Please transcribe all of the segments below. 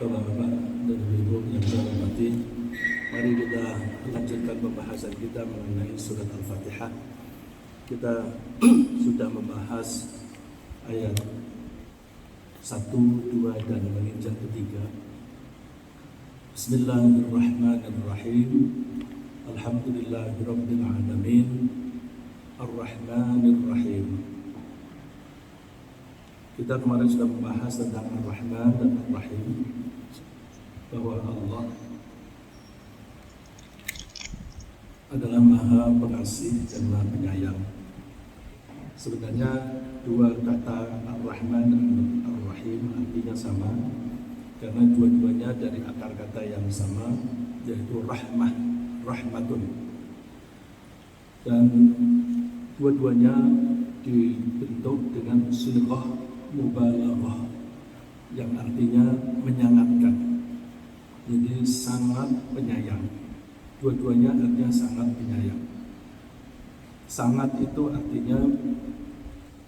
Bapak-bapak dan ibu yang saya hormati, mari kita lanjutkan pembahasan kita mengenai surat Al-Fatihah. Kita sudah membahas ayat 1, 2, dan menginjak ketiga. Bismillahirrahmanirrahim. Alhamdulillahirabbil alamin. Ar-Rahmanir-Rahim. Kita kemarin sudah membahas tentang Ar-Rahman dan Ar-Rahim, bahwa Allah adalah Maha Pengasih dan Maha Penyayang. Sebenarnya dua kata Ar-Rahman dan Ar-Rahim artinya sama, karena dua-duanya dari akar kata yang sama, yaitu rahmah, rahmatun. Dan dua-duanya dibentuk dengan sighah mubalaghah yang artinya menyangatkan. Jadi sangat penyayang. Dua-duanya artinya sangat penyayang. Sangat itu artinya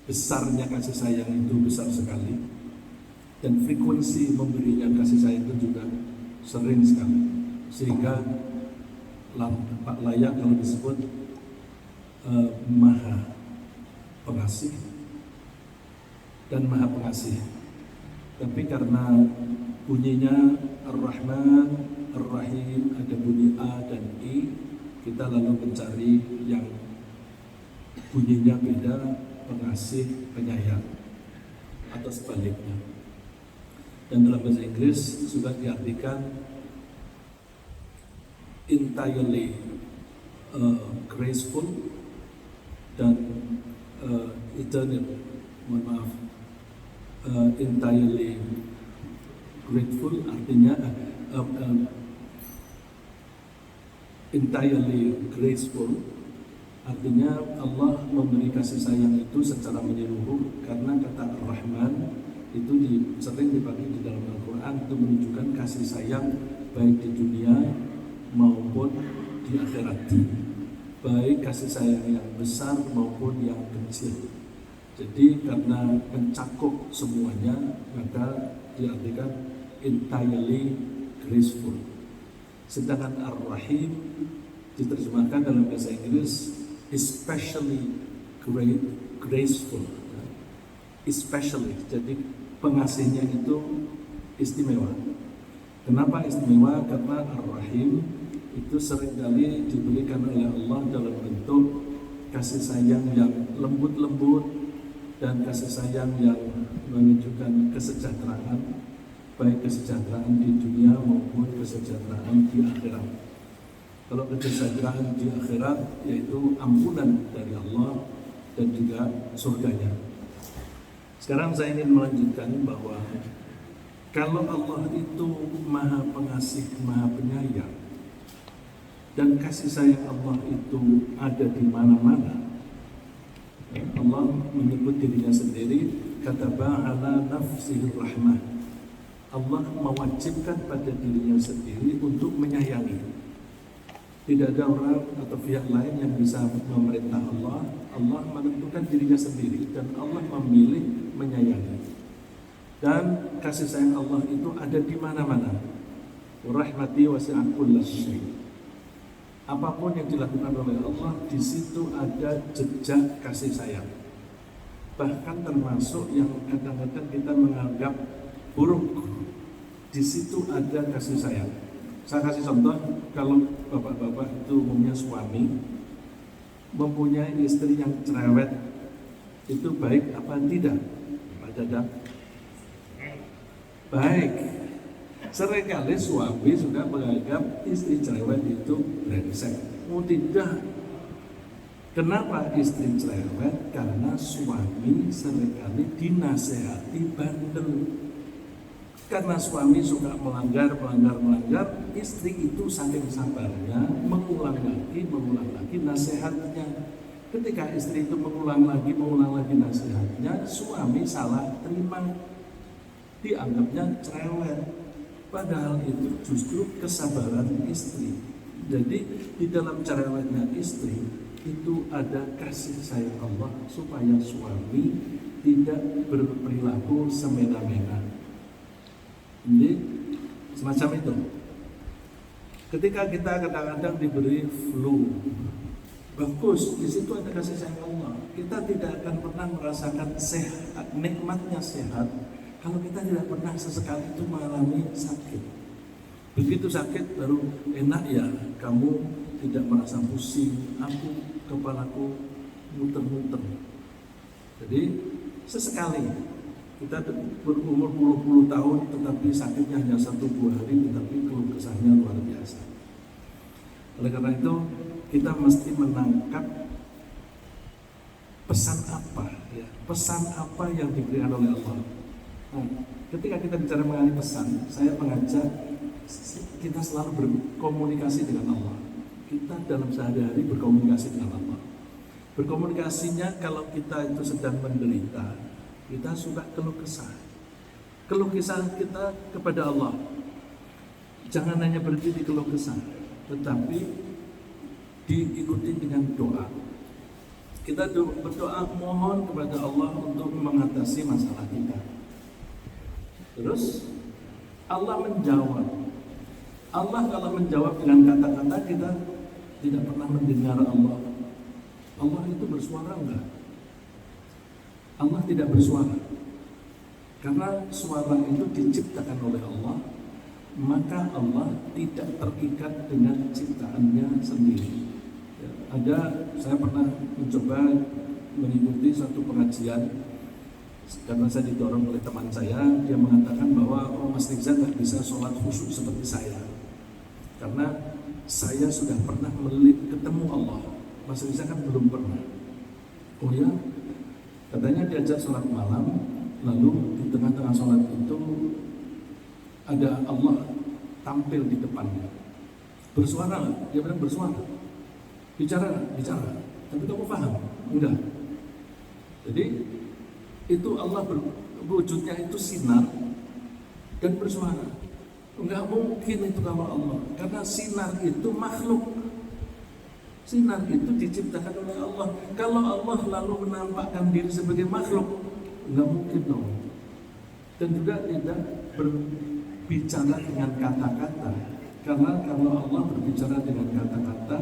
besarnya kasih sayang itu besar sekali, dan frekuensi memberinya kasih sayang itu juga sering sekali, sehingga layak kalau disebut Maha Pengasih dan Maha Pengasih. Tapi karena bunyinya Ar-Rahman, Ar-Rahim, ada bunyi A dan I, kita lalu mencari yang bunyinya beda, pengasih, penyayang, atau sebaliknya. Dan dalam bahasa Inggris sudah diartikan entirely graceful dan eternal, entirely grateful artinya entirely graceful artinya Allah memberi kasih sayang itu secara menyeluruh, karena kata Ar-Rahman itu sering dipakai di dalam Al-Quran untuk menunjukkan kasih sayang baik di dunia maupun di akhirat, baik kasih sayang yang besar maupun yang kecil. Jadi karena mencakup semuanya, maka diartikan entirely graceful. Sedangkan Ar-Rahim diterjemahkan dalam bahasa Inggris especially graceful, especially. Jadi pengasihnya itu istimewa. Kenapa istimewa? Karena Ar-Rahim itu seringkali diberikan oleh Allah dalam bentuk kasih sayang yang lembut-lembut dan kasih sayang yang menunjukkan kesejahteraan, baik kesejahteraan di dunia maupun kesejahteraan di akhirat. Kalau kesejahteraan di akhirat yaitu ampunan dari Allah dan juga surganya. Sekarang saya ingin melanjutkan bahwa kalau Allah itu Maha Pengasih, Maha Penyayang, dan kasih sayang Allah itu ada di mana-mana. Allah menyebut dirinya sendiri, kataba ala nafsihir rahmah. Allah mewajibkan pada dirinya sendiri untuk menyayangi. Tidak ada orang atau pihak lain yang bisa memerintah Allah. Allah menentukan dirinya sendiri dan Allah memilih menyayangi. Dan kasih sayang Allah itu ada di mana-mana. Rahmati wasi'at kulla syai'. Apapun yang dilakukan oleh Allah, di situ ada jejak kasih sayang. Bahkan termasuk yang kadang-kadang kita menganggap buruk, di situ ada kasih sayang. Saya kasih contoh, kalau bapak-bapak itu umumnya suami mempunyai istri yang cerewet, itu baik apa tidak? Pak Dadang? Baik. Seringkali suami sudah menganggap istri cerewet itu brengsek. Oh tidak. Kenapa istri cerewet? Karena suami seringkali dinasehati bandel. Karena suami suka melanggar, istri itu saking sabarnya mengulang lagi nasihatnya. Ketika istri itu mengulang lagi nasihatnya, suami salah terima, dianggapnya cerewet. Padahal itu justru kesabaran istri. Jadi di dalam cerewetnya istri itu ada kasih sayang Allah supaya suami tidak berperilaku semena-mena. Jadi semacam itu. Ketika kita kadang-kadang diberi flu, bagus, di situ ada kasih sayang Allah. Kita tidak akan pernah merasakan sehat, nikmatnya sehat, kalau kita tidak pernah sesekali itu mengalami sakit. Begitu sakit baru enak ya, kamu tidak merasa pusing, kepalaku muter-muter. Jadi sesekali kita berumur puluh-puluh tahun tetapi sakitnya hanya 1-2 hari, tetapi keluh kesahnya luar biasa. Oleh karena itu kita mesti menangkap pesan apa ya, pesan apa yang diberikan oleh Allah. Nah, ketika kita bicara mengenai pesan, saya mengajak kita selalu berkomunikasi dengan Allah. Kita dalam sehari-hari berkomunikasi dengan Allah. Berkomunikasinya kalau kita itu sedang menderita, kita suka keluh kesah. Keluh kesah kita kepada Allah. Jangan hanya berhenti di keluh kesah, tetapi diikuti dengan doa. Kita berdoa mohon kepada Allah untuk mengatasi masalah kita. Terus Allah menjawab. Allah kalau menjawab dengan kata-kata, kita tidak pernah mendengar Allah. Allah itu bersuara enggak? Allah tidak bersuara. Karena suara itu diciptakan oleh Allah, maka Allah tidak terikat dengan ciptaannya sendiri. Saya pernah mencoba mengikuti satu pengajian karena saya didorong oleh teman saya. Dia mengatakan bahwa Mas Riza tak bisa sholat khusyuk seperti saya, karena saya sudah pernah ketemu Allah. Mas Riza kan belum pernah. Oh ya, katanya diajak sholat malam, lalu di tengah-tengah sholat itu ada Allah tampil di depannya. Bersuara nggak? Dia bilang bersuara. Bicara. Tapi kamu paham? Enggak. Jadi itu Allah wujudnya itu sinar dan bersuara. Enggak mungkin itu kalau Allah, karena sinar itu makhluk. Sinar itu diciptakan oleh Allah. Kalau Allah lalu menampakkan diri sebagai makhluk, enggak mungkin dong. Dan juga tidak berbicara dengan kata-kata, karena kalau Allah berbicara dengan kata-kata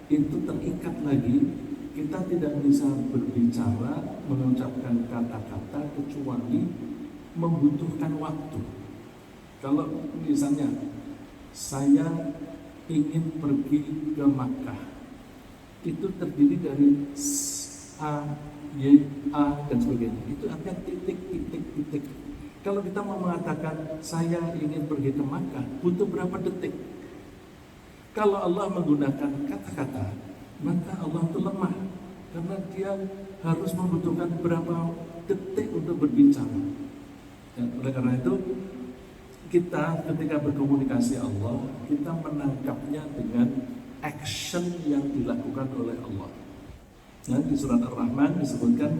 itu terikat lagi. Kita tidak bisa berbicara, mengucapkan kata-kata kecuali membutuhkan waktu. Kalau misalnya saya ingin pergi ke Makkah, itu terdiri dari A, Y, A dan sebagainya. Itu artinya titik. Kalau kita mau mengatakan saya ingin pergi ke Makkah, butuh berapa detik? Kalau Allah menggunakan kata-kata, maka Allah itu lemah, karena dia harus membutuhkan berapa detik untuk berbicara. Oleh karena itu kita ketika berkomunikasi Allah, kita menangkapnya dengan action yang dilakukan oleh Allah. Nah, di surat Ar-Rahman disebutkan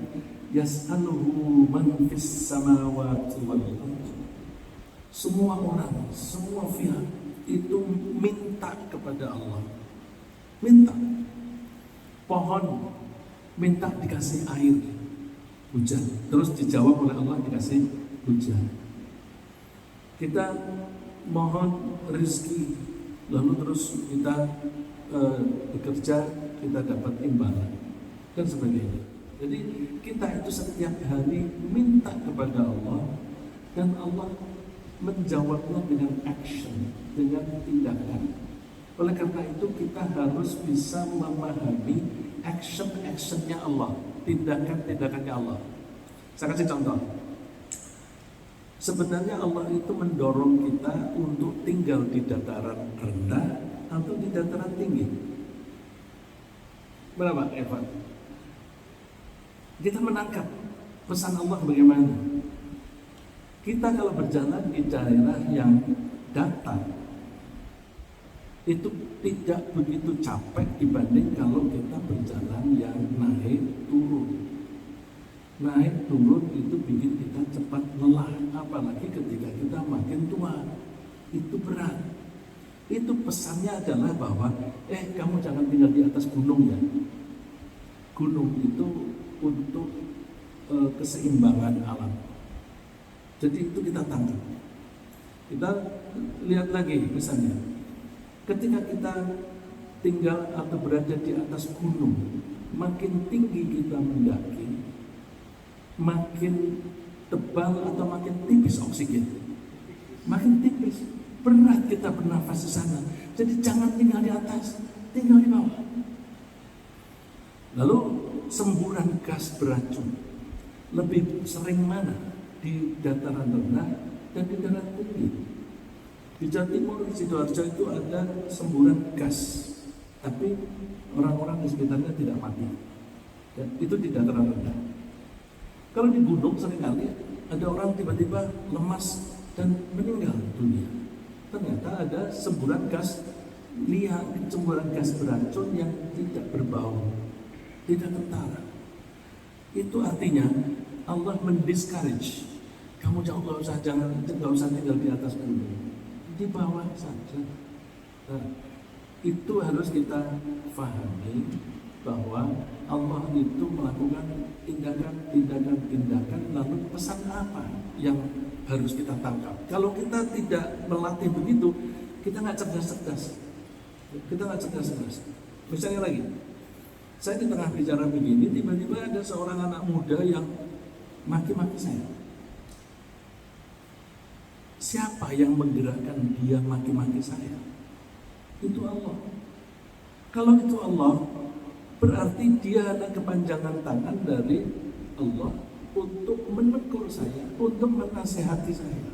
yas'aluhu man fis samawati wal ardh. Semua orang, semua pihak itu minta kepada Allah. Minta. Pohon minta dikasih air, hujan, terus dijawab oleh Allah dikasih hujan. Kita mohon rezeki, lalu terus kita bekerja, kita dapat imbalan dan sebagainya. Jadi kita itu setiap hari minta kepada Allah, dan Allah menjawabnya dengan action, dengan tindakan. Oleh karena itu kita harus bisa memahami action-actionnya Allah, tindakan-tindakannya Allah. Saya kasih contoh. Sebenarnya Allah itu mendorong kita untuk tinggal di dataran rendah atau di dataran tinggi. Berapa, Evan? Kita menangkap pesan Allah bagaimana? Kita kalau berjalan di daerah yang datar, itu tidak begitu capek dibanding kalau kita berjalan yang naik turun. Naik turun itu bikin kita cepat lelah, apalagi ketika kita makin tua. Itu berat. Itu pesannya adalah bahwa kamu jangan tinggal di atas gunung ya. Gunung itu untuk keseimbangan alam. Jadi itu kita tangkap. Kita lihat lagi misalnya, ketika kita tinggal atau berada di atas gunung, makin tinggi kita mendaki, makin tebal atau makin tipis oksigen, makin tipis, berat kita bernafas di sana. Jadi jangan tinggal di atas, tinggal di bawah. Lalu semburan gas beracun lebih sering mana? Di dataran rendah dan di dataran tinggi. Di Jawa Timur, di Sidoarjo itu ada semburan gas, tapi orang-orang di sekitarnya tidak mati. Dan itu di dataran rendah. Kalau di gunung seringkali ada orang tiba-tiba lemas dan meninggal dunia. Ternyata ada semburan gas liar, semburan gas beracun yang tidak berbau, tidak kentara. Itu artinya Allah mendiscourage kamu nggak usah tinggal di atas gunung, di bawah saja. Nah, itu harus kita pahami bahwa Allah itu melakukan tindakan, lalu pesan apa yang harus kita tangkap. Kalau kita tidak melatih begitu, kita nggak cerdas. Misalnya lagi, saya di tengah bicara begini, tiba-tiba ada seorang anak muda yang maki-maki saya. Siapa yang menggerakkan dia maki-maki saya? Itu Allah. Kalau itu Allah, berarti dia ada kepanjangan tangan dari Allah untuk menegur saya, untuk menasehati saya.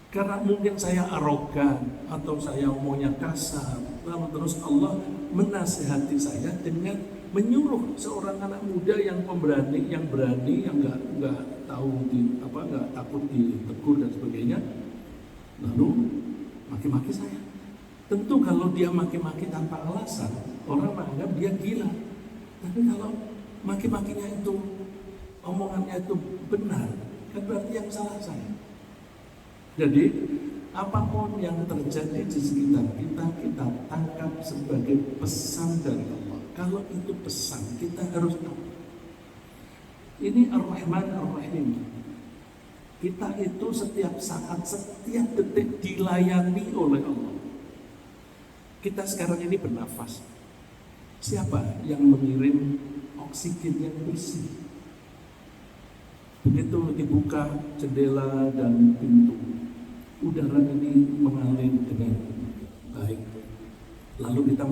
Karena mungkin saya arogan atau saya maunya kasar, lalu terus Allah menasehati saya dengan menyuruh seorang anak muda yang pemberani, yang berani, yang nggak takut ditegur dan sebagainya, lalu maki-maki saya. Tentu kalau dia maki-maki tanpa alasan, orang menganggap dia gila. Tapi kalau maki-makinya itu, omongannya itu benar, kan berarti yang salah saya. Jadi apapun yang terjadi di sekitar kita tangkap sebagai pesan dari Allah. Kalau itu pesan, kita harus tahu. Ini Ar-Rahman Ar-Rahim. Kita itu setiap saat, setiap detik dilayani oleh Allah. Kita sekarang ini bernafas. Siapa yang mengirim oksigen yang bersih? Begitu dibuka jendela dan pintu, udara ini mengalir dengan baik. Lalu kita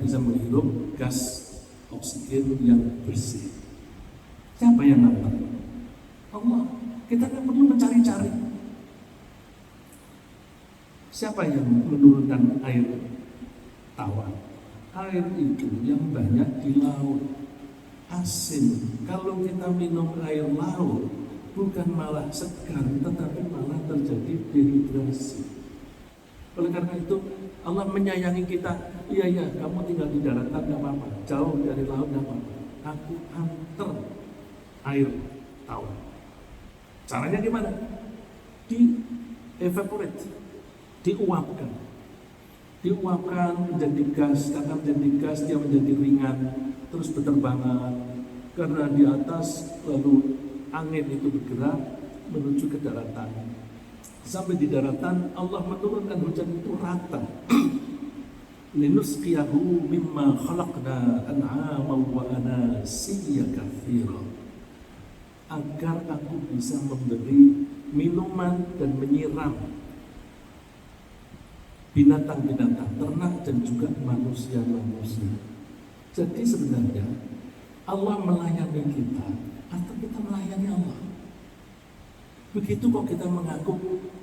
bisa menghirup gas oksigen yang bersih. Siapa yang dapat? Allah. Kita tidak perlu mencari-cari. Siapa yang menurunkan air tawar? Air itu yang banyak di laut, asin. Kalau kita minum air laut, bukan malah segar, tetapi malah terjadi dehidrasi. Oleh karena itu Allah menyayangi kita. Iya, kamu tinggal di daratan gak apa-apa, jauh dari laut gak apa-apa. Aku antar air tawar. Caranya gimana? Di-evaporate, diuapkan menjadi gas. Karena menjadi gas dia menjadi ringan, terus berterbangan. Karena di atas lalu angin itu bergerak menuju ke daratan. Sampai di daratan Allah menurunkan hujan itu rata. Linusqiyahu mimma khalaqna an'aman wa anasiya katsira. Agar aku bisa memberi minuman dan menyiram binatang-binatang, ternak dan juga manusia-manusia. Jadi sebenarnya Allah melayani kita atau kita melayani Allah. Begitu kok kita mengaku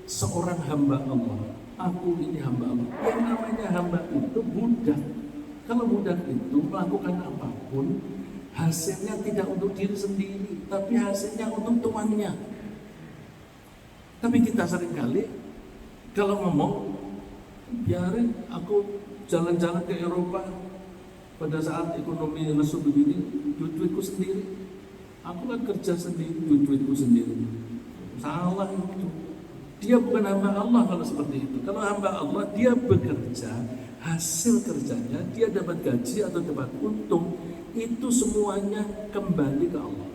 seorang hamba Allah. Aku ini hamba Allah. Yang namanya hamba itu budak. Kalau budak itu melakukan apapun, hasilnya tidak untuk diri sendiri, tapi hasilnya untuk tuannya. Tapi kita seringkali kalau ngomong, biarin aku jalan-jalan ke Eropa pada saat ekonomi lesu begini, duit-duitku sendiri. Aku kan kerja sendiri, duit-duitku sendiri. Salah itu. Dia bukan hamba Allah kalau seperti itu. Kalau hamba Allah, dia bekerja, hasil kerjanya, dia dapat gaji atau dapat untung, itu semuanya kembali ke Allah.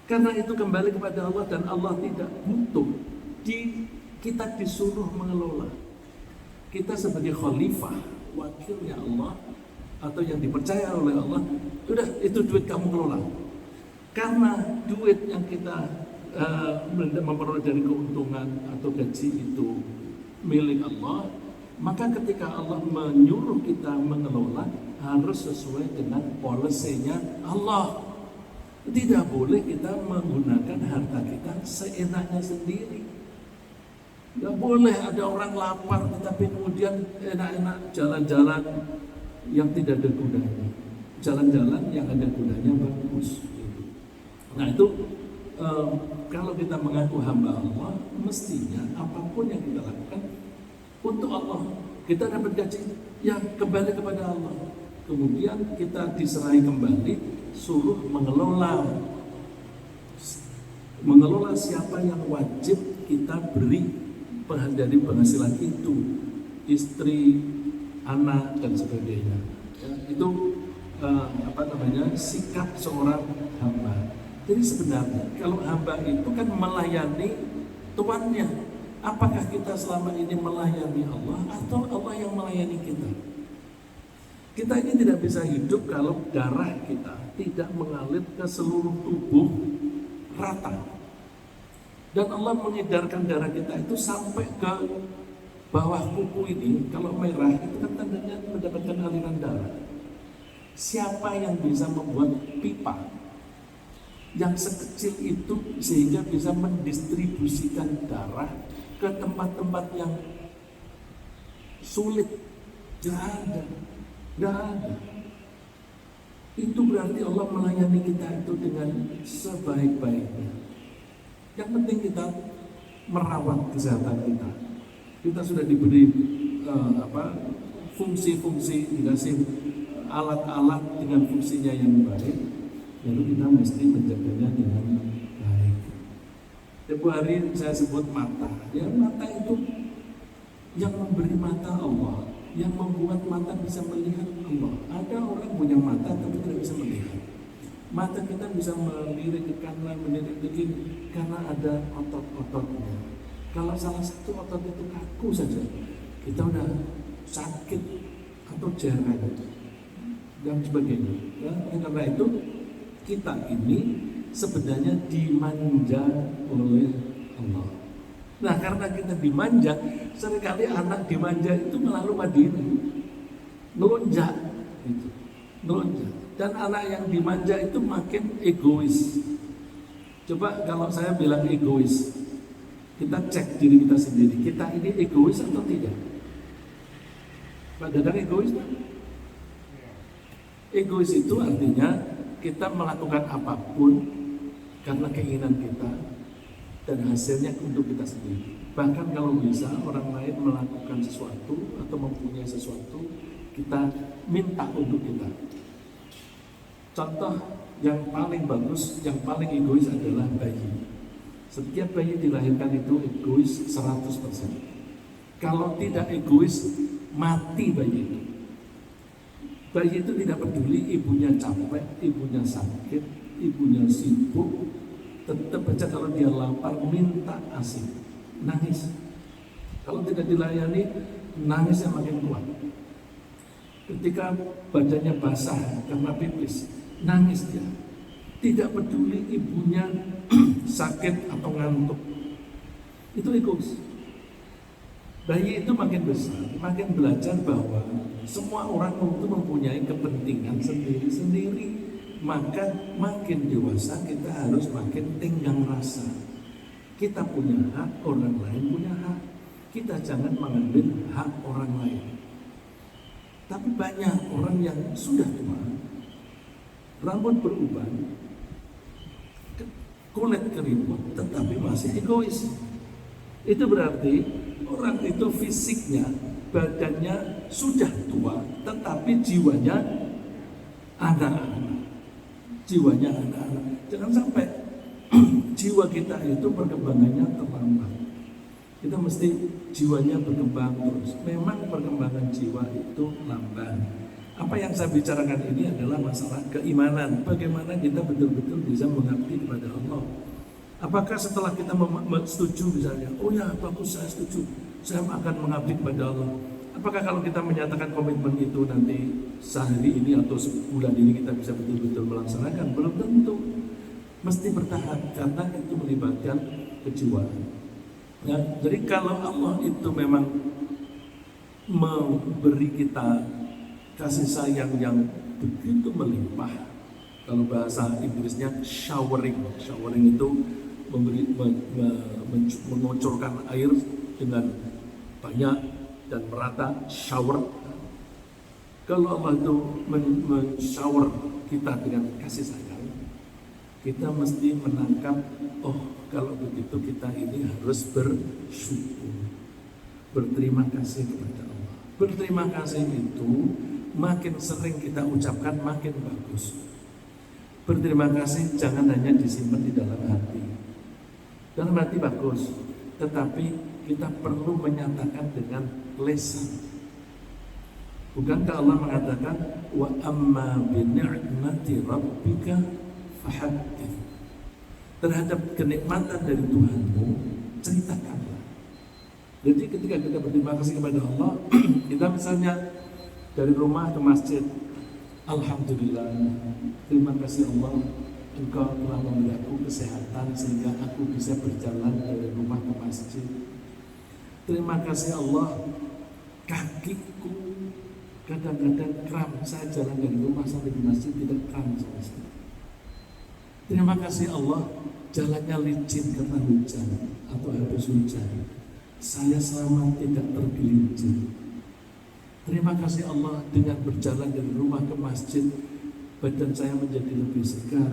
Karena itu kembali kepada Allah dan Allah tidak butuh kita disuruh mengelola. Kita sebagai khalifah, wakilnya Allah atau yang dipercaya oleh Allah, udah itu duit kamu kelola. Karena duit yang kita memperoleh dari keuntungan atau gaji itu milik Allah, maka ketika Allah menyuruh kita mengelola harus sesuai dengan polisinya Allah. Tidak boleh kita menggunakan harta kita seenaknya sendiri. Tidak boleh ada orang lapar tetapi kemudian enak-enak jalan-jalan yang tidak ada gunanya. Jalan-jalan yang ada gunanya bagus. Nah itu kalau kita mengaku hamba Allah, mestinya apapun yang kita lakukan untuk Allah. Kita dapat gaji, ya kembali kepada Allah. Kemudian kita diserahi kembali, suruh mengelola siapa yang wajib kita beri dari penghasilan itu, istri, anak dan sebagainya. Ya, itu sikap seorang hamba. Jadi sebenarnya kalau hamba itu kan melayani tuannya. Apakah kita selama ini melayani Allah atau Allah yang melayani kita? Kita ini tidak bisa hidup kalau darah kita tidak mengalir ke seluruh tubuh rata. Dan Allah mengedarkan darah kita itu sampai ke bawah kuku ini. Kalau merah itu kan tandanya mendapatkan aliran darah. Siapa yang bisa membuat pipa yang sekecil itu sehingga bisa mendistribusikan darah ke tempat-tempat yang sulit? Tidak ada. Itu berarti Allah melayani kita itu dengan sebaik-baiknya. Yang penting kita merawat kesehatan kita. Kita sudah diberi fungsi-fungsi, dikasih alat-alat dengan fungsinya yang baik, lalu kita mesti menjaganya dengan baik. Setiap hari saya sebut mata. Ya, mata itu yang memberi mata Allah, yang membuat mata bisa melihat Allah. Ada orang punya mata tapi tidak bisa melihat. Mata kita bisa melirik ke kanan, melirik ke kiri karena ada otot-ototnya. Kalau salah satu otot itu kaku saja, kita udah sakit atau jarang dan sebagainya. Ya, karena itu kita ini sebenarnya dimanja oleh Allah. Nah, karena kita dimanja, seringkali anak dimanja itu malah lupa diri, melonjak, gitu, melonjak. Dan anak yang dimanja itu makin egois. Coba kalau saya bilang egois, kita cek diri kita sendiri. Kita ini egois atau tidak? Pak Dadang egois kan? Egois itu artinya kita melakukan apapun karena keinginan kita dan hasilnya untuk kita sendiri. Bahkan kalau bisa orang lain melakukan sesuatu atau mempunyai sesuatu, kita minta untuk kita. Contoh yang paling bagus, yang paling egois adalah bayi. Setiap bayi dilahirkan itu egois 100%. Kalau tidak egois, mati bayi itu. Bayi itu tidak peduli ibunya capek, ibunya sakit, ibunya sibuk. Tetap aja kalau dia lapar minta ASI, nangis. Kalau tidak dilayani, nangisnya makin kuat. Ketika badannya basah karena pipis, nangis dia. Tidak peduli ibunya sakit atau ngantuk. Itu egois. Bayi itu makin besar, makin belajar bahwa semua orang itu mempunyai kepentingan sendiri-sendiri. Maka makin dewasa kita harus makin tenggang rasa. Kita punya hak, orang lain punya hak. Kita jangan mengambil hak orang lain. Tapi banyak orang yang sudah tua, rambut beruban, kulit keriput, tetapi masih egois. Itu berarti orang itu fisiknya, badannya sudah tua, tetapi jiwanya anak-anak. Jiwanya anak-anak. Jangan sampai jiwa kita itu perkembangannya terlambat. Kita mesti jiwanya berkembang terus. Memang perkembangan jiwa itu lambat. Apa yang saya bicarakan ini adalah masalah keimanan. Bagaimana kita betul-betul bisa mengabdi kepada Allah. Apakah setelah kita setuju misalnya, oh ya bagus saya setuju, saya akan mengabdi kepada Allah. Apakah kalau kita menyatakan komitmen itu nanti sehari ini atau sebulan ini kita bisa betul-betul melaksanakan? Belum tentu. Mesti bertahap karena itu melibatkan kejiwaan. Ya, jadi kalau Allah itu memang memberi kita kasih sayang yang begitu melimpah, kalau bahasa Inggrisnya showering itu mengucurkan air dengan banyak dan merata, shower. Kalau Allah itu men-shower kita dengan kasih sayang, kita mesti menangkap, oh kalau begitu kita ini harus bersyukur, berterima kasih kepada Allah. Berterima kasih itu makin sering kita ucapkan makin bagus. Berterima kasih jangan hanya disimpan di dalam hati. Dalam hati bagus, tetapi kita perlu menyatakan dengan lisan. Bukankah Allah mengatakan wa amma bi ni'mati rabbika fahaddits. Terhadap kenikmatan dari Tuhanmu ceritakanlah. Jadi ketika kita berterima kasih kepada Allah, kita misalnya dari rumah ke masjid, alhamdulillah, terima kasih Allah, Engkau telah memberi aku kesehatan sehingga aku bisa berjalan dari rumah ke masjid. Terima kasih Allah, kakiku kadang-kadang kram, saya jalan dari rumah sampai di masjid tidak kram sama sekali. Terima kasih Allah, jalannya licin karena hujan atau habis hujan, saya selamat tidak tergelincir. Terima kasih Allah, dengan berjalan dari rumah ke masjid badan saya menjadi lebih segar,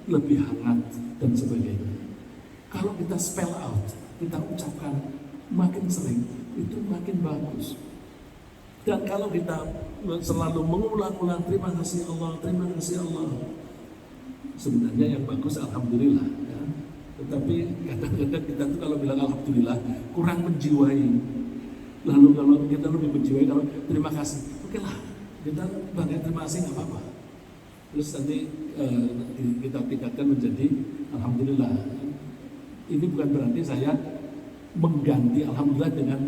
lebih hangat dan sebagainya. Kalau kita spell out, kita ucapkan makin sering, itu makin bagus. Dan kalau kita selalu mengulang-ulang terima kasih Allah, sebenarnya yang bagus alhamdulillah ya. Tetapi kadang-kadang kita tuh kalau bilang alhamdulillah kurang menjiwai. Lalu kalau kita lebih menjiwai kalau terima kasih, oke lah, kita banyak terima kasih nggak apa-apa. Terus nanti kita tingkatkan menjadi alhamdulillah. Ini bukan berarti saya mengganti alhamdulillah dengan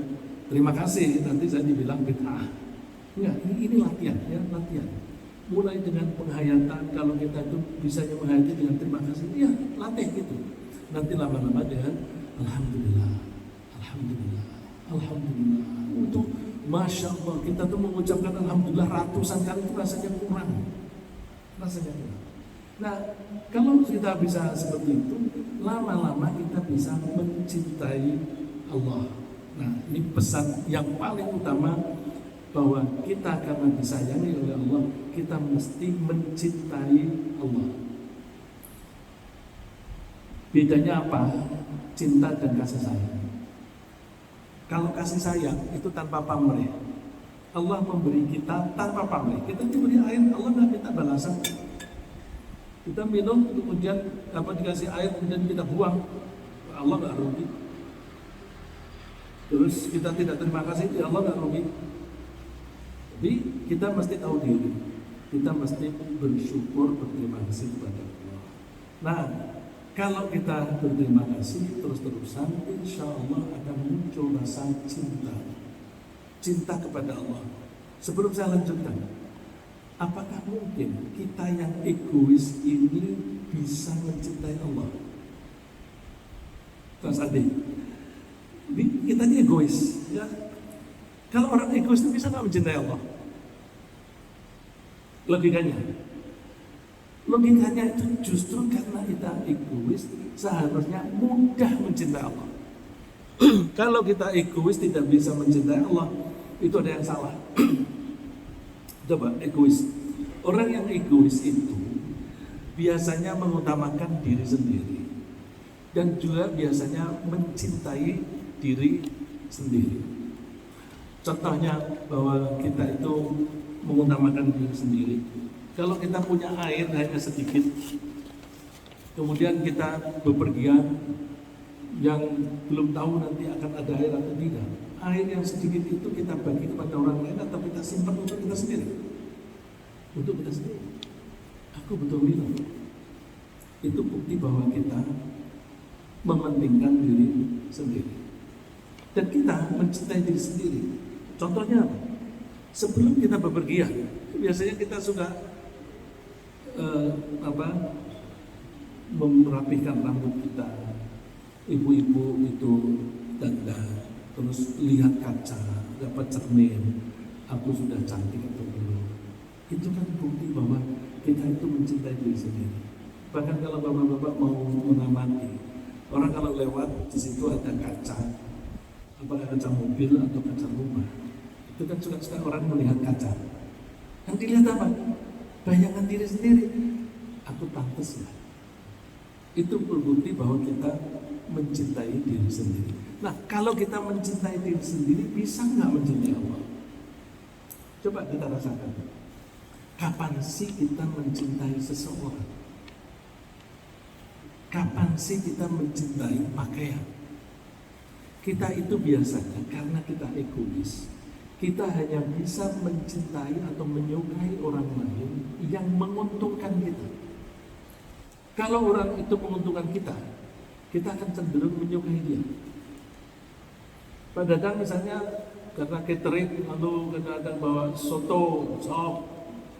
terima kasih, nanti saya dibilang bid'ah. Enggak, ini latihan ya, latihan. Mulai dengan penghayatan, kalau kita itu bisa menghayati dengan terima kasih, ya latih gitu. Nanti lama-lama dengan alhamdulillah, alhamdulillah, alhamdulillah. Untuk Masya Allah, kita tuh mengucapkan alhamdulillah ratusan kali itu rasanya kurang. Nah, kalau kita bisa seperti itu, lama-lama kita bisa mencintai Allah. Nah, ini pesan yang paling utama, bahwa kita karena disayangi oleh Allah, kita mesti mencintai Allah. Bedanya apa? Cinta dan kasih sayang. Kalau kasih sayang itu tanpa pamrih. Allah memberi kita tanpa pamrih. Kita diberi air, Allah nggak minta balasan. Kita minum, kemudian dikasih air, kemudian kita buang, Allah nggak rugi. Terus kita tidak terima kasih, ya Allah nggak rugi. Jadi kita mesti tahu diri, kita mesti bersyukur, berterima kasih kepada Allah. Nah, kalau kita berterima kasih terus-terusan, insya Allah akan muncul rasa cinta kepada Allah. Sebelum saya lanjutkan, apakah mungkin kita yang egois ini bisa mencintai Allah? Mas Adi, kita ini egois, ya. Kalau orang egois itu bisa nggak mencintai Allah? Logikanya itu justru karena kita egois, seharusnya mudah mencintai Allah. Kalau kita egois tidak bisa mencintai Allah, itu ada yang salah. Coba egois. Orang yang egois itu biasanya mengutamakan diri sendiri dan juga biasanya mencintai diri sendiri. Contohnya bahwa kita itu mengutamakan diri sendiri. Kalau kita punya air hanya sedikit, kemudian kita bepergian yang belum tahu nanti akan ada air atau tidak. Air yang sedikit itu kita bagi kepada orang lain atau kita simpan untuk kita sendiri. Untuk kita sendiri. Aku betul minum. Itu bukti bahwa kita mementingkan diri sendiri dan kita mencintai diri sendiri. Contohnya apa? Sebelum kita bepergian, biasanya kita suka merapihkan rambut kita. Ibu-ibu itu dandan, terus lihat kaca, dapat cermin, aku sudah cantik atau belum. Itu kan bukti bahwa kita itu mencintai diri sendiri. Bahkan kalau bapak-bapak mau mengamati, orang kalau lewat di situ ada kaca, apakah kaca mobil atau kaca rumah, itu kan suka-suka orang melihat kaca. Yang dilihat apa? Bayangan diri sendiri. Aku pantas ya. Itu berbukti bahwa kita mencintai diri sendiri. Nah, kalau kita mencintai diri sendiri, bisa nggak mencintai Allah? Coba kita rasakan. Kapan sih kita mencintai seseorang? Kapan sih kita mencintai pakaian? Kita itu biasanya karena kita egois, kita hanya bisa mencintai atau menyukai orang lain yang menguntungkan kita. Kalau orang itu menguntungkan kita, kita akan cenderung menyukai dia. Padahal misalnya karena catering, lalu kadang-kadang bawa soto, sop,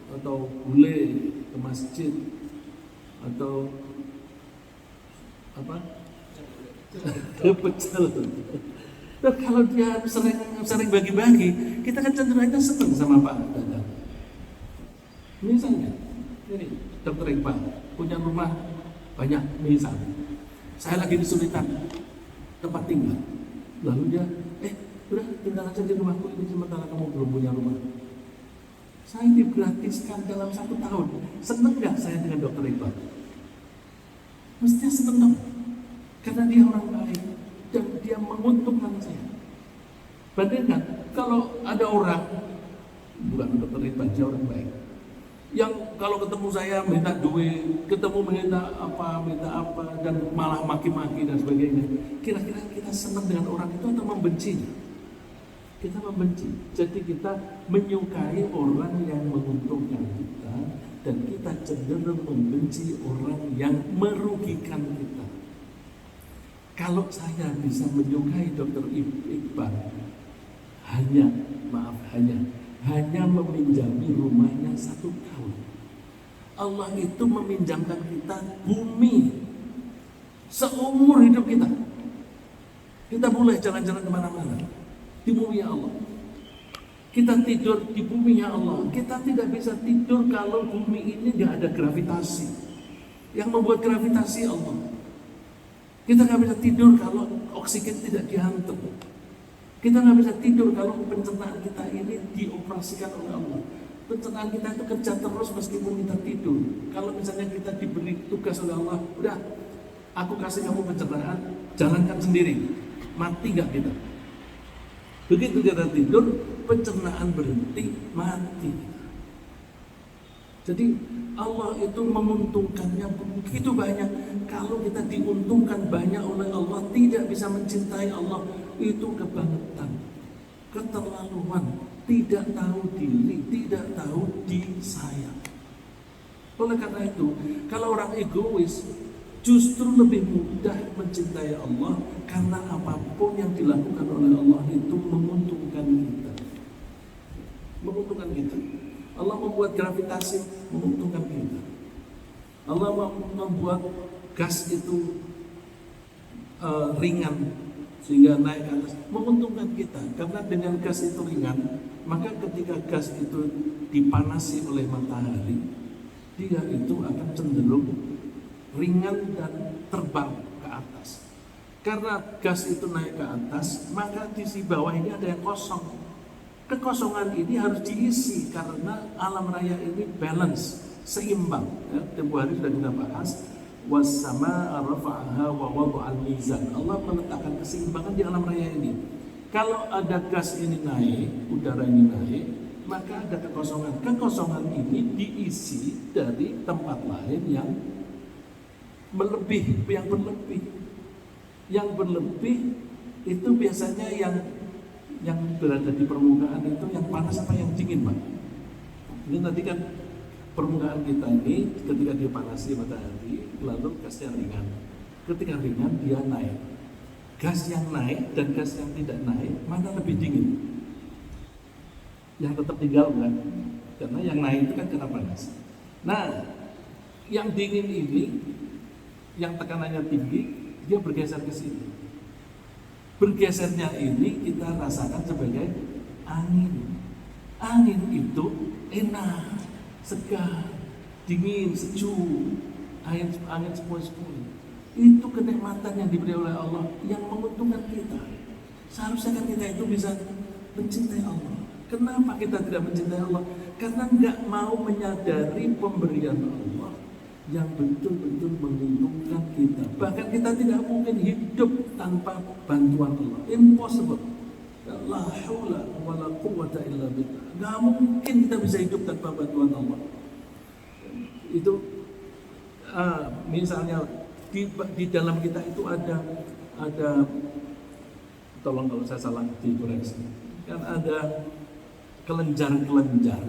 atau gulai ke masjid, atau pecel. Nah, kalau dia sering bagi-bagi, kita kan cenderung senang sama Pak Dadang. Misalnya, ini Dokter Iqbal punya rumah banyak, misalnya saya lagi kesulitan tempat tinggal, lalu dia, udah tinggal aja di rumahku ini sementara kamu belum punya rumah. Saya digratiskan dalam 1 tahun. Senang nggak saya dengan Dokter Iqbal? Mestinya senang dong, karena dia orang baik dan dia menguntungkan saya. Bandingkan kalau ada orang, bukan Dokter Iqbal, dia orang baik, yang kalau ketemu saya minta duit, ketemu minta apa, dan malah maki-maki dan sebagainya. Kira-kira kita senang dengan orang itu atau membencinya? Kita membenci. Jadi kita menyukai orang yang menguntungkan kita, dan kita cenderung membenci orang yang merugikan kita. Kalau saya bisa menyukai Dokter Iqbal hanya meminjami rumahnya 1 tahun, Allah itu meminjamkan kita bumi seumur hidup kita. Kita boleh jalan-jalan kemana-mana di bumi Allah. Kita tidur di bumi Allah. Kita tidak bisa tidur kalau bumi ini nggak ada gravitasi. Yang membuat gravitasi Allah. Kita nggak bisa tidur kalau oksigen tidak dihantam. Kita nggak bisa tidur kalau pencernaan kita ini dioperasikan oleh Allah. Pencernaan kita itu kerja terus meskipun kita tidur. Kalau misalnya kita diberi tugas oleh Allah, udah, aku kasih kamu pencernaan, jalankan sendiri. Mati nggak kita? Begitu kita tidur, pencernaan berhenti, mati. Jadi Allah itu menguntungkannya begitu banyak. Kalau kita diuntungkan banyak oleh Allah, tidak bisa mencintai Allah, itu kebangetan, keterlaluan, tidak tahu diri, tidak tahu disayang. Oleh karena itu, kalau orang egois, justru lebih mudah mencintai Allah, karena apapun yang dilakukan oleh Allah itu menguntungkan kita. Menguntungkan kita. Allah membuat gravitasi menguntungkan kita. Allah membuat gas itu ringan sehingga naik ke atas, menguntungkan kita. Karena dengan gas itu ringan, maka ketika gas itu dipanasi oleh matahari, dia itu akan cenderung ringan dan terbang ke atas. Karena gas itu naik ke atas, maka di sisi bawah ini ada yang kosong. Kekosongan ini harus diisi karena alam raya ini balance, seimbang. Ya, tempoh hari sudah kita bahas, was-samaa'a rafa'aha wa wada'al mizan. Allah meletakkan keseimbangan di alam raya ini. Kalau ada gas ini naik, udara ini naik, maka ada kekosongan. Kekosongan ini diisi dari tempat lain yang berlebih. Yang berlebih itu biasanya yang berada di permukaan itu yang panas apa yang dingin, Pak? Ini tadi kan permukaan kita ini ketika dipanasi matahari, lalu gasnya ringan. Ketika ringan dia naik. Gas yang naik dan gas yang tidak naik, mana lebih dingin? Yang tetap tinggal kan? Karena yang naik itu kan kena panas. Nah, yang dingin ini, yang tekanannya tinggi, dia bergeser ke sini. Bergesernya ini kita rasakan sebagai angin. Angin itu enak, segar, dingin, sejuk, angin sepoi-sepoi. Itu kenikmatan yang diberi oleh Allah yang menguntungkan kita. Seharusnya kan kita itu bisa mencintai Allah. Kenapa kita tidak mencintai Allah? Karena nggak mau menyadari pemberian Allah yang betul-betul menguntungkan kita. Bahkan kita tidak mungkin hidup tanpa bantuan Allah. Impossible. La haula wala quwwata illa billah. Nggak mungkin kita bisa hidup tanpa bantuan Allah. Itu misalnya di dalam kita itu ada tolong kalau saya salah dikoreksi. Kan ada kelenjar-kelenjar.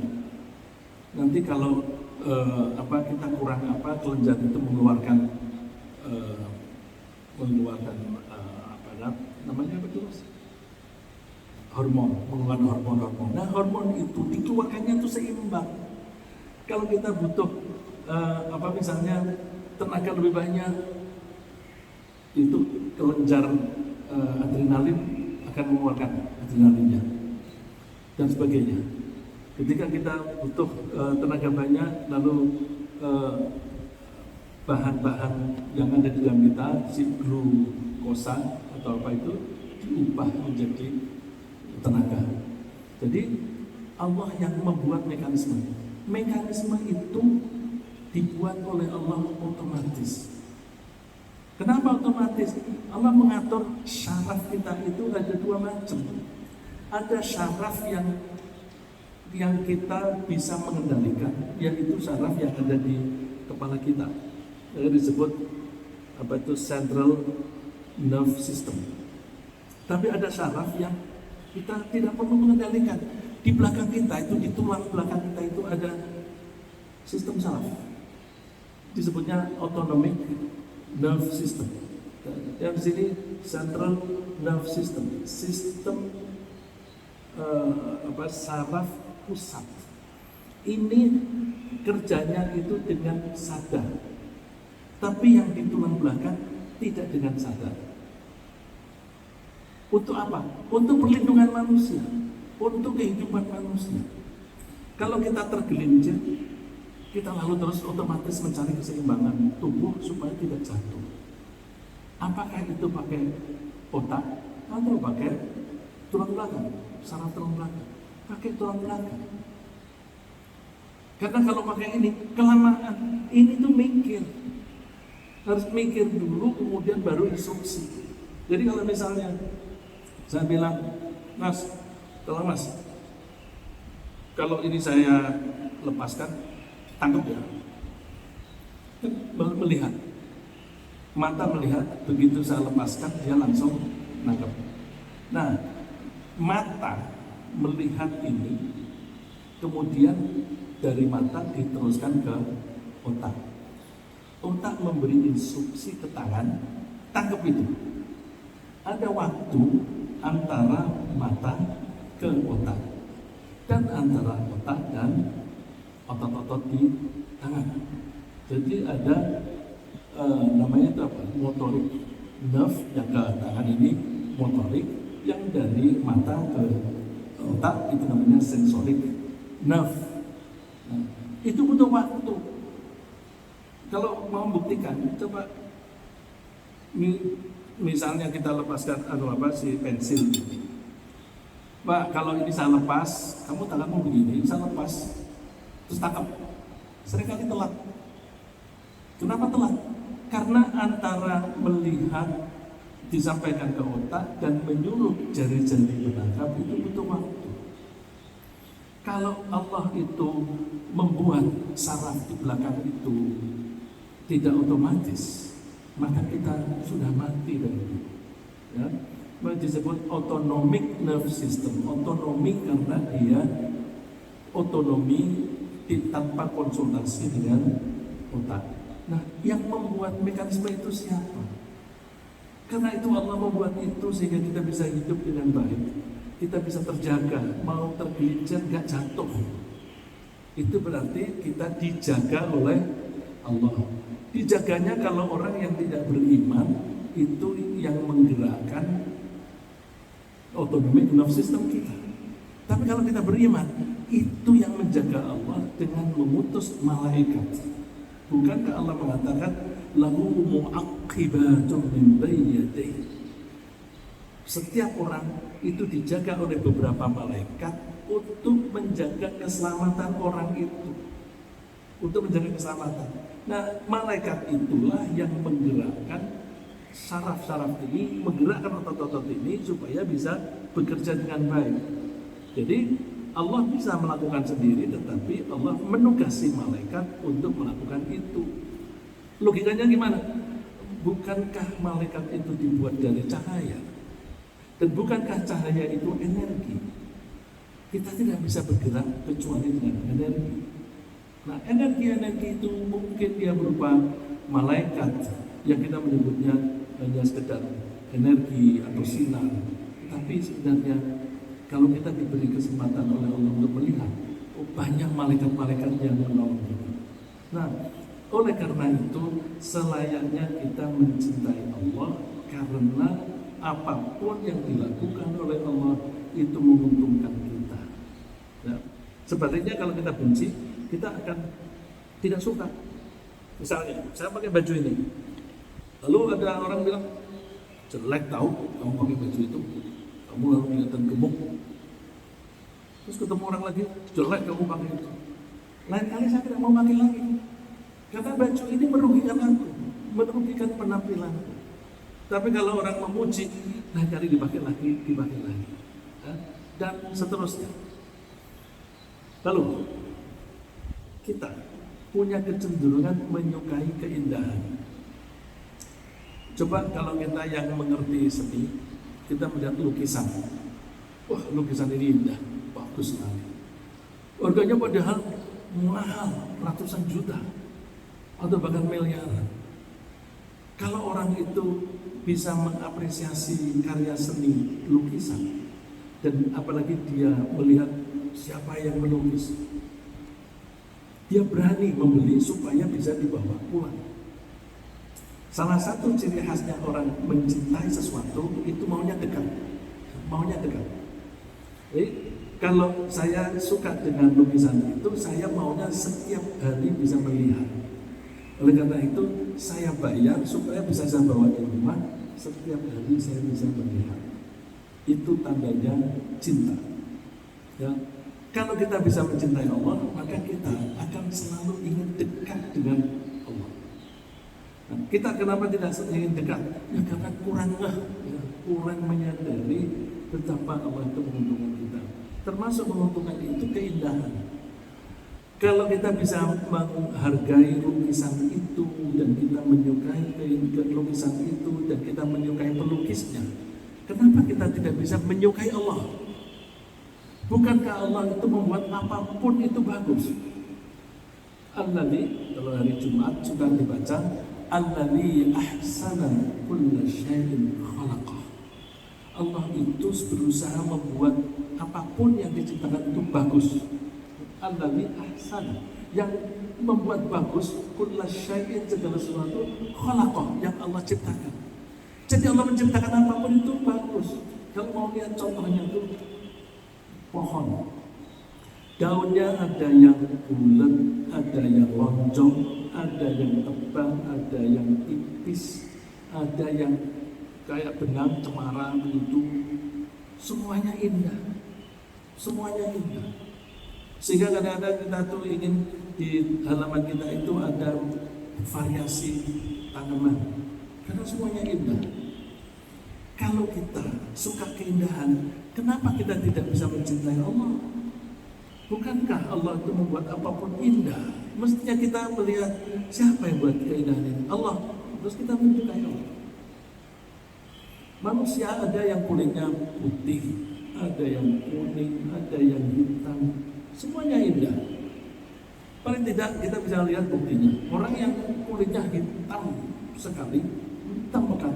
Nanti kalau kita kurang kelenjar itu mengeluarkan namanya apa itu? Hormon, mengeluarkan hormon. Nah, hormon itu dikeluarkannya itu seimbang. Kalau kita butuh misalnya tenaga lebih banyak, itu kelenjar adrenalin akan mengeluarkan adrenalinnya dan sebagainya. Ketika kita butuh tenaga banyak, lalu bahan-bahan yang ada di dalam kita, si glukosa atau apa itu diubah menjadi tenaga. Jadi Allah yang membuat mekanisme itu dibuat oleh Allah otomatis. Kenapa otomatis? Allah mengatur syaraf kita itu ada dua macam. Ada syaraf yang kita bisa mengendalikan, yaitu syaraf yang ada di kepala kita. Yang disebut central nerve system. Tapi ada syaraf yang kita tidak perlu mengendalikan. Di belakang kita itu, di tulang belakang kita itu ada sistem syaraf. Disebutnya autonomic nerve system. Yang di sini central nerve system, sistem saraf pusat. Ini kerjanya itu dengan sadar, tapi yang di tulang belakang tidak dengan sadar. Untuk apa? Untuk perlindungan manusia, untuk kehidupan manusia. Kalau kita tergelincir, kita lalu terus otomatis mencari keseimbangan tubuh supaya tidak jatuh. Apakah itu pakai otak atau pakai tulang belakang, saraf tulang belakang? Pakai tulang belakang. Karena kalau pakai ini kelamaan, ini tuh mikir, harus mikir dulu, kemudian baru instruksi. Jadi kalau misalnya saya bilang, Mas, kalau ini saya lepaskan, tangkap ya. Melihat, mata melihat, begitu saya lepaskan dia langsung nangkap. Nah, mata melihat ini, kemudian dari mata diteruskan ke otak. Otak memberi instruksi ke tangan, tangkap itu. Ada waktu antara mata ke otak dan antara otak dan otot-otot di tangan. Jadi ada namanya itu apa? Motorik nerve yang ke tangan ini motorik, yang dari mata ke otak itu namanya sensorik nerve. Nah, itu butuh waktu. Kalau mau membuktikan, coba misalnya kita lepaskan si pensil. Pak, kalau ini saya lepas, kamu tanganmu begini, saya lepas, terus tangkap. Seringkali telat. Kenapa telat? Karena antara melihat disampaikan ke otak dan menyuruh jari-jari menangkap itu butuh waktu. Kalau Allah itu membuat saraf di belakang itu tidak otomatis, maka kita sudah mati dari itu. Ya, disebut autonomic nerve system. Otonomi karena dia otonomi tanpa konsultasi dengan otak. Nah, yang membuat mekanisme itu siapa? Karena itu Allah membuat itu sehingga kita bisa hidup dengan baik, kita bisa terjaga, mau tergelincir nggak jatuh. Itu berarti kita dijaga oleh Allah. Dijaganya kalau orang yang tidak beriman itu yang menggerakkan autonomic nervous system kita. Tapi kalau kita beriman, itu yang menjaga Allah dengan memutus malaikat. Bukankah Allah mengatakan lahu mu'aqibatun min bayni yadayhi? Setiap orang itu dijaga oleh beberapa malaikat untuk menjaga keselamatan orang itu. Untuk menjaga keselamatan. Nah, malaikat itulah yang menggerakkan saraf-saraf ini, menggerakkan otot-otot ini supaya bisa bekerja dengan baik. Jadi Allah bisa melakukan sendiri, tetapi Allah menugasi malaikat untuk melakukan itu. Logikanya gimana? Bukankah malaikat itu dibuat dari cahaya? Dan bukankah cahaya itu energi? Kita tidak bisa bergerak kecuali dengan energi. Nah, energi-energi itu mungkin dia berupa malaikat yang kita menyebutnya hanya sekedar energi atau sinar. Tapi sebenarnya kalau kita diberi kesempatan oleh Allah untuk melihat, banyak malaikat-malaikat yang menolong kita. Nah, oleh karena itu selayaknya kita mencintai Allah, karena apapun yang dilakukan oleh Allah itu menguntungkan kita. Ya. Sebaliknya kalau kita benci, kita akan tidak suka. Misalnya, saya pakai baju ini, lalu ada orang bilang, jelek tahu kamu pakai baju itu, kamu lalu kelihatan gemuk. Terus ketemu orang lagi, jelek kamu pakai itu. Lain kali saya tidak mau pakai lagi, karena baju ini merugikan aku, merugikan penampilanku. Tapi kalau orang memuji, lain kali dipakai lagi, dan seterusnya. Lalu kita punya kecenderungan menyukai keindahan. Coba kalau kita yang mengerti seni, kita melihat lukisan. Wah, lukisan ini indah, bagus sekali. Harganya padahal mahal, ratusan juta atau bahkan miliaran. Kalau orang itu bisa mengapresiasi karya seni lukisan, dan apalagi dia melihat siapa yang melukis, dia berani membeli supaya bisa dibawa pulang. Salah satu ciri khasnya orang mencintai sesuatu itu maunya dekat. Jadi kalau saya suka dengan lukisan itu, saya maunya setiap hari bisa melihat. Oleh karena itu saya bayar supaya bisa saya bawa di rumah, setiap hari saya bisa melihat. Itu tandanya cinta. Ya. Kalau kita bisa mencintai Allah, maka kita akan selalu ingin dekat dengan Allah. Nah, kita kenapa tidak ingin dekat? Ya karena kurang menyadari betapa Allah itu menguntungkan kita. Termasuk menguntungkan itu keindahan. Kalau kita bisa menghargai lukisan itu dan kita menyukai lukisan itu dan kita menyukai pelukisnya, kenapa kita tidak bisa menyukai Allah? Bukankah Allah itu membuat apapun itu bagus? Allazi, kalau hari Jumat suka dibaca, Allazi ahsana kulla syai'in khalaqah. Allah itu berusaha membuat apapun yang diciptakan itu bagus. Allazi ahsana, yang membuat bagus kulla syai'in, segala sesuatu, khalaqah, yang Allah ciptakan. Jadi Allah menciptakan apapun itu bagus. Kalau mau lihat contohnya itu pohon, daunnya ada yang bulat, ada yang lonjong, ada yang tebal, ada yang tipis, ada yang kayak benang cemara begitu. Semuanya indah, sehingga kadang-kadang kita tuh ingin di halaman kita itu ada variasi tanaman, karena semuanya indah. Kalau kita suka keindahan, kenapa kita tidak bisa mencintai Allah? Bukankah Allah itu membuat apapun indah? Mestinya kita melihat siapa yang buat keindahan ini? Allah. Terus kita mencintai Allah. Manusia ada yang kulitnya putih, ada yang kuning, ada yang hitam. Semuanya indah. Paling tidak kita bisa lihat buktinya. Orang yang kulitnya hitam sekali, hitam pekat,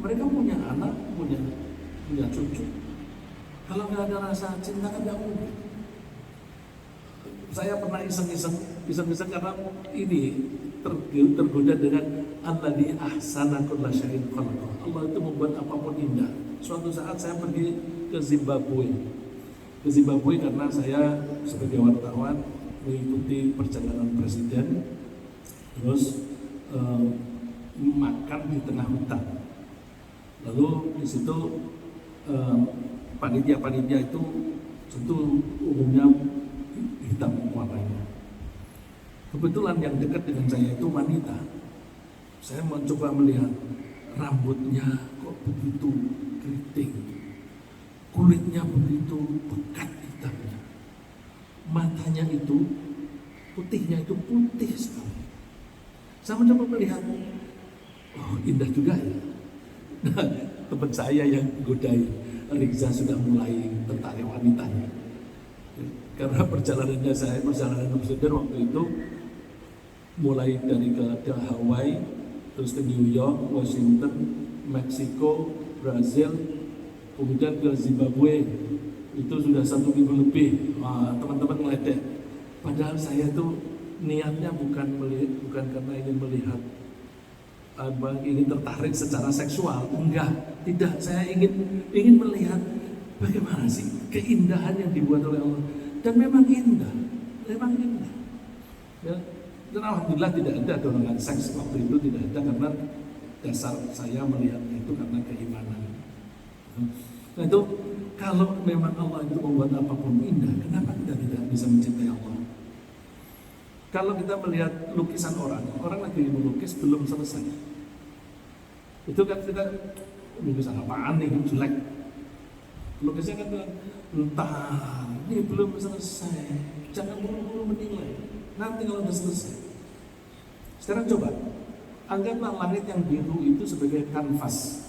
mereka punya anak, punya cucu. Kalau nggak ada rasa cinta kan nggak mungkin. Saya pernah iseng-iseng karena ini tergoda dengan alladzi ahsana kulla syai'in khalaqah. Allah itu membuat apapun indah. Suatu saat saya pergi ke Zimbabwe karena saya sebagai wartawan mengikuti perjalanan presiden, terus makan di tengah hutan. Lalu di situ panitia itu tentu umumnya hitam warnanya. Kebetulan yang dekat dengan saya itu wanita. Saya mencoba melihat rambutnya kok begitu keriting, kulitnya begitu pekat hitamnya, matanya itu putihnya itu putih sekali. Saya mencoba melihat, oh indah juga ya. Nah, teman saya yang godai, Riza sudah mulai tertarik wanitanya. Karena perjalanan presiden waktu itu mulai dari ke Hawaii, terus ke New York, Washington, Meksiko, Brazil, kemudian ke Zimbabwe. Itu sudah 1 minggu lebih. Wah, teman-teman ngeledek. Padahal saya tuh niatnya bukan karena ingin melihat ingin tertarik secara seksual, enggak, tidak. Saya ingin melihat bagaimana sih keindahan yang dibuat oleh Allah. Dan memang indah. Ya, dan alhamdulillah tidak ada dorongan seks waktu itu, tidak ada, karena dasar saya melihatnya itu karena keimanan. Nah itu, kalau memang Allah itu membuat apapun indah, kenapa kita tidak bisa mencintai Allah? Kalau kita melihat lukisan orang lagi melukis belum selesai, itu kan kita lukisan apaan nih, jelek. Lukisnya kan entah, ini belum selesai, jangan buru-buru menilai, nanti kalau sudah selesai. Sekarang coba, anggaplah langit yang biru itu sebagai kanvas,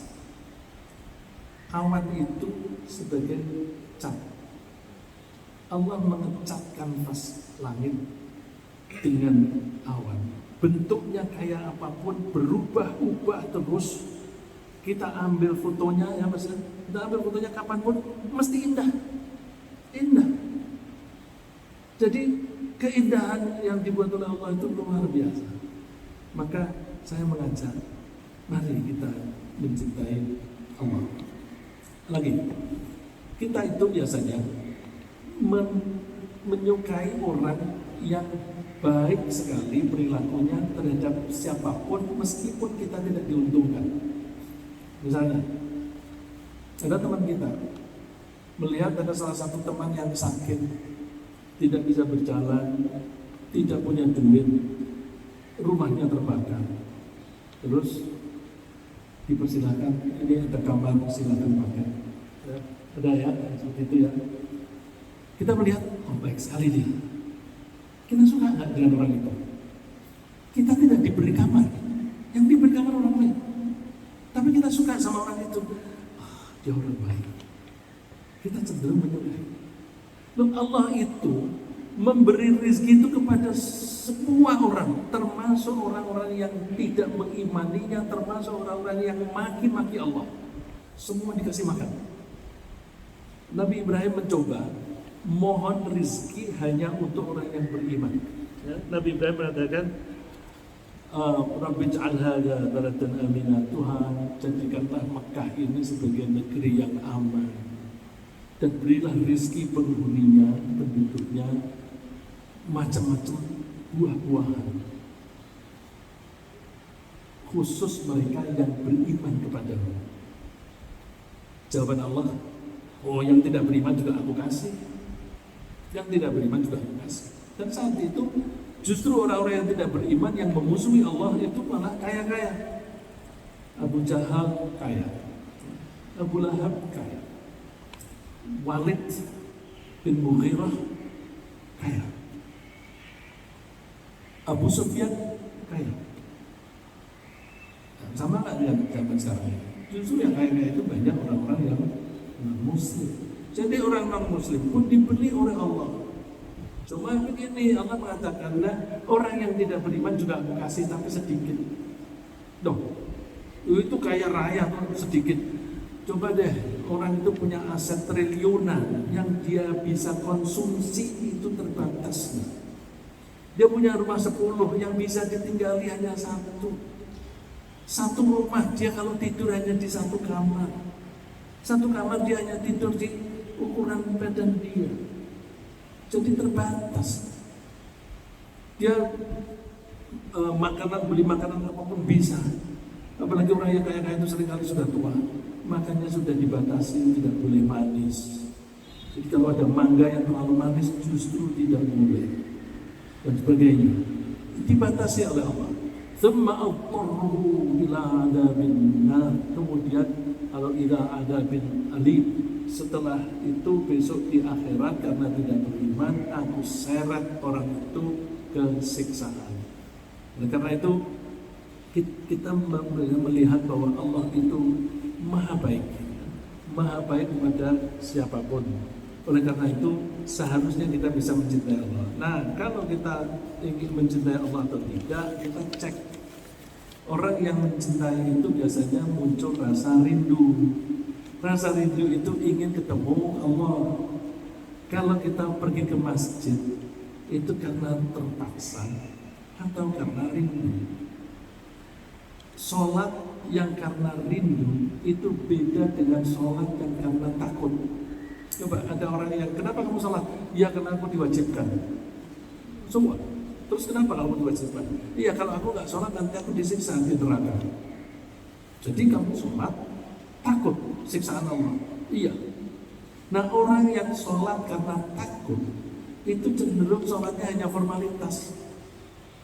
awan itu sebagai cat. Allah mengecat kanvas langit dengan awan. Bentuknya kayak apapun, berubah-ubah terus. Kita ambil fotonya ya mas, kita ambil fotonya kapanpun mesti indah. Jadi keindahan yang dibuat oleh Allah itu luar biasa. Maka saya mengajak, mari kita mencintai Allah. Lagi, kita itu biasanya menyukai orang yang baik sekali perilakunya terhadap siapapun meskipun kita tidak diuntungkan. Misalnya, ada teman kita melihat ada salah satu teman yang sakit, tidak bisa berjalan, tidak punya duit, rumahnya terbakar. Terus dipersilakan, ini ada kamar, silakan pakai. Ya, ada ya, seperti itu ya. Kita melihat, oh baik sekali dia. Kita suka nggak dengan orang itu? Kita tidak diberi kamar, yang diberi kamar orang lain. Tapi kita suka sama orang itu, dia orang baik. Kita cenderung menyukai. Loh, Allah itu memberi rezeki itu kepada semua orang, termasuk orang-orang yang tidak mengimaninya, termasuk orang-orang yang maki-maki Allah. Semua dikasih makan. Nabi Ibrahim mencoba mohon rezeki hanya untuk orang yang beriman. Ya, Nabi Ibrahim mengatakan, Rabbi ij'al hadza baladan amina, Tuhan jadikanlah Mekah ini sebagai negeri yang aman, dan berilah rezeki penghuninya, penduduknya macam-macam buah-buahan, khusus mereka yang beriman kepadamu. Jawaban Allah, oh yang tidak beriman juga aku kasih, yang tidak beriman juga aku kasih. Dan saat itu justru orang-orang yang tidak beriman yang memusuhi Allah itu malah kaya-kaya. Abu Jahal kaya, Abu Lahab kaya, Walid bin Mughirah kaya, Abu Sufyan kaya. Sama nggak dengan zaman sekarang? Justru yang kaya-kaya itu banyak orang-orang yang non-Muslim. Jadi orang non-Muslim pun diberi oleh Allah. Cuma begini, Allah mengatakan, nah, orang yang tidak beriman juga aku kasih tapi sedikit. Dong, itu kaya raya tuh sedikit. Coba deh, orang itu punya aset triliunan yang dia bisa konsumsi itu terbatas. Dia punya rumah 10 yang bisa ditinggali hanya satu. Satu rumah dia kalau tidur hanya di satu kamar. Satu kamar dia hanya tidur di ukuran badan dia. Jadi terbatas. Dia beli makanan apapun bisa. Apalagi orang yang kaya-kaya itu seringkali sudah tua, makannya sudah dibatasi, tidak boleh manis. Jadi kalau ada mangga yang terlalu manis justru tidak boleh, dan sebagainya. Dibatasi oleh Allah. Tsumma adtarruhu ila adabin nar. Kemudian kalau ila adabin alim, setelah itu besok di akhirat karena tidak beriman, aku seret orang itu ke siksaan. Oleh karena itu kita melihat bahwa Allah itu maha baik kepada siapapun. Oleh karena itu seharusnya kita bisa mencintai Allah. Nah, kalau kita ingin mencintai Allah atau tidak, kita cek. Orang yang mencintai itu biasanya muncul rasa rindu. Rasa rindu itu ingin ketemu Allah. Kalau kita pergi ke masjid, itu karena terpaksa atau karena rindu. Sholat yang karena rindu itu beda dengan sholat yang karena takut. Coba ada orang yang, kenapa kamu sholat? Ya karena aku diwajibkan. Semua. Terus kenapa kamu diwajibkan? Iya, kalau aku nggak sholat nanti aku disiksa di neraka. Jadi kamu sholat takut siksaan Allah. Iya. Nah, orang yang sholat karena takut itu cenderung sholatnya hanya formalitas.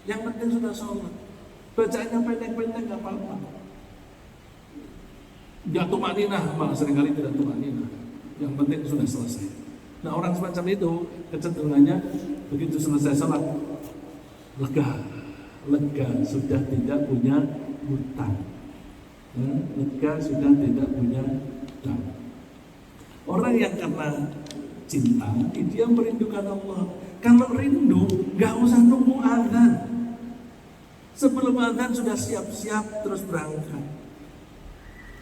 Yang penting sudah sholat. Bacaannya pendek-pendek nggak apa-apa. Nggak tumaninah, malah seringkali tidak tumaninah. Yang penting sudah selesai. Nah, orang semacam itu kecenderungannya begitu selesai sholat lega, sudah tidak punya hutang. Lega sudah tidak punya hutang. Orang yang karena cinta, dia merindukan Allah. Kalau rindu, nggak usah nunggu azan. Sebelum azan sudah siap-siap terus berangkat.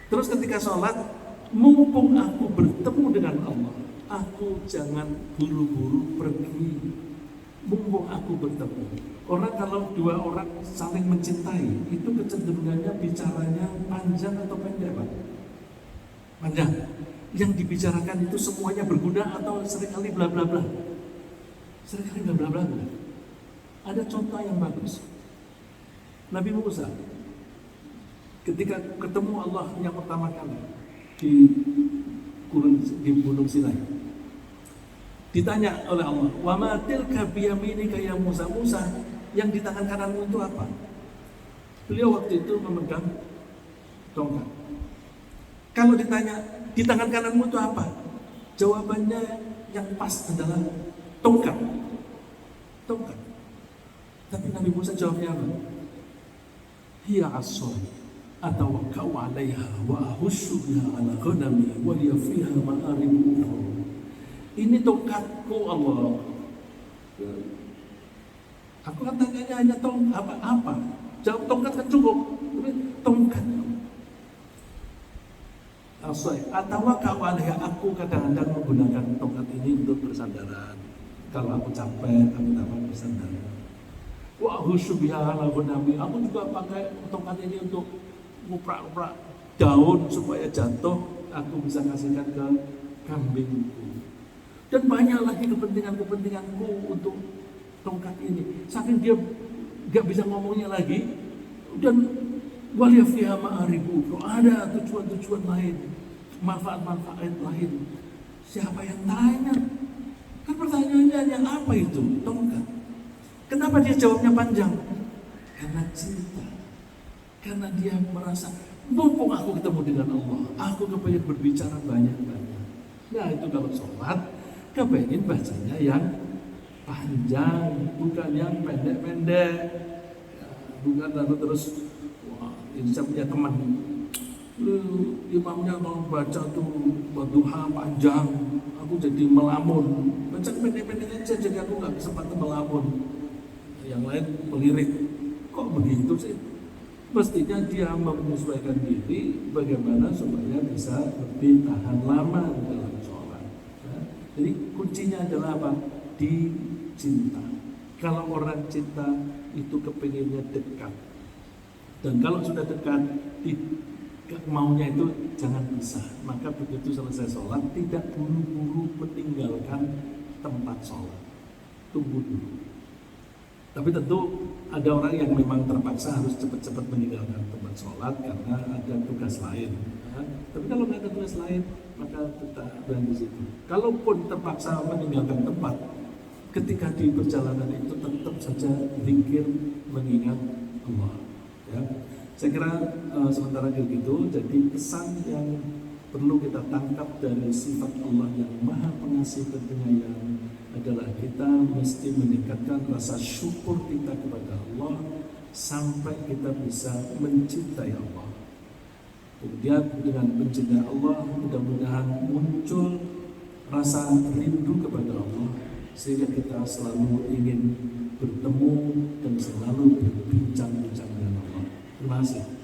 Terus ketika sholat, mumpung aku bertemu dengan Allah, aku jangan buru-buru pergi. Mumpung aku bertemu. Orang kalau dua orang saling mencintai, itu kecenderungannya bicaranya panjang atau pendek, Pak? Panjang. Yang dibicarakan itu semuanya berguna atau seringkali bla bla bla? Seringkali bla bla bla. Ada contoh yang bagus. Nabi Musa ketika ketemu Allah yang pertama kali di Gunung Sinai, ditanya oleh Allah, "Wa ma tilka biyaminika ya Musa?" Musa, yang di tangan kananmu itu apa? Beliau waktu itu memegang tongkat. Kalau ditanya, di tangan kananmu itu apa? Jawabannya yang pas adalah tongkat. Tongkat. Tapi Nabi Musa jawabnya apa? Hiya as-sawm atawakkau 'alaiha wa ahussu biha 'ala ghanami wa liya fiha ma'arib ukhra. Ini tongkatku Allah. Aku kan tanyanya hanya apa? Jawab tongkat kan cukup. Tapi tongkat. Atawakkau 'alaiha, aku kadang-kadang menggunakan tongkat ini untuk bersandaran. Kalau aku capek, aku dapat bersandaran. Wa ahussu biha 'ala ghanami. Aku juga pakai tongkat ini untuk nguprak-nguprak daun supaya jatuh, aku bisa kasihkan ke kambingku. Dan banyak lagi kepentinganku untuk tongkat ini. Saking dia gak bisa ngomongnya lagi, dan waliya fiha ma'aribu, ada tujuan-tujuan lain, manfaat-manfaat lain. Siapa yang tanya? Kan pertanyaannya yang apa itu? Tongkat. Kenapa dia jawabnya panjang? Karena cinta. Karena dia merasa, mumpung aku ketemu dengan Allah, aku kepengen berbicara banyak-banyak. Nah, itu kalau sholat, kepengen bacanya yang panjang, bukan yang pendek-pendek. Bukan lalu terus, wah, ini saya punya teman, imamnya mau baca tuh duha panjang, aku jadi melamun. baca pendek-pendek aja, jadi aku nggak sempat melamun. Yang lain melirik, kok begitu sih? Mestinya dia menyesuaikan diri bagaimana supaya bisa lebih tahan lama dalam sholat. Ya. Jadi kuncinya adalah apa? Di cinta. Kalau orang cinta itu kepinginnya dekat, dan kalau sudah dekat, maunya itu jangan pisah. Maka begitu selesai sholat, tidak buru-buru meninggalkan tempat sholat. Tunggu dulu. Tapi tentu ada orang yang memang terpaksa harus cepat-cepat meninggalkan tempat sholat karena ada tugas lain. Ya. Tapi kalau nggak ada tugas lain, maka kita berhenti di situ. Kalaupun terpaksa meninggalkan tempat, ketika di perjalanan itu tetap saja zikir mengingat Allah. Ya. Saya kira sementara gitu, jadi pesan yang perlu kita tangkap dari sifat Allah yang Maha Pengasih dan Penyayang adalah kita mesti meningkatkan rasa syukur kita kepada Allah sampai kita bisa mencintai Allah. Kemudian dengan mencintai Allah, mudah-mudahan muncul rasa rindu kepada Allah sehingga kita selalu ingin bertemu dan selalu berbincang-bincang dengan Allah. Terima kasih.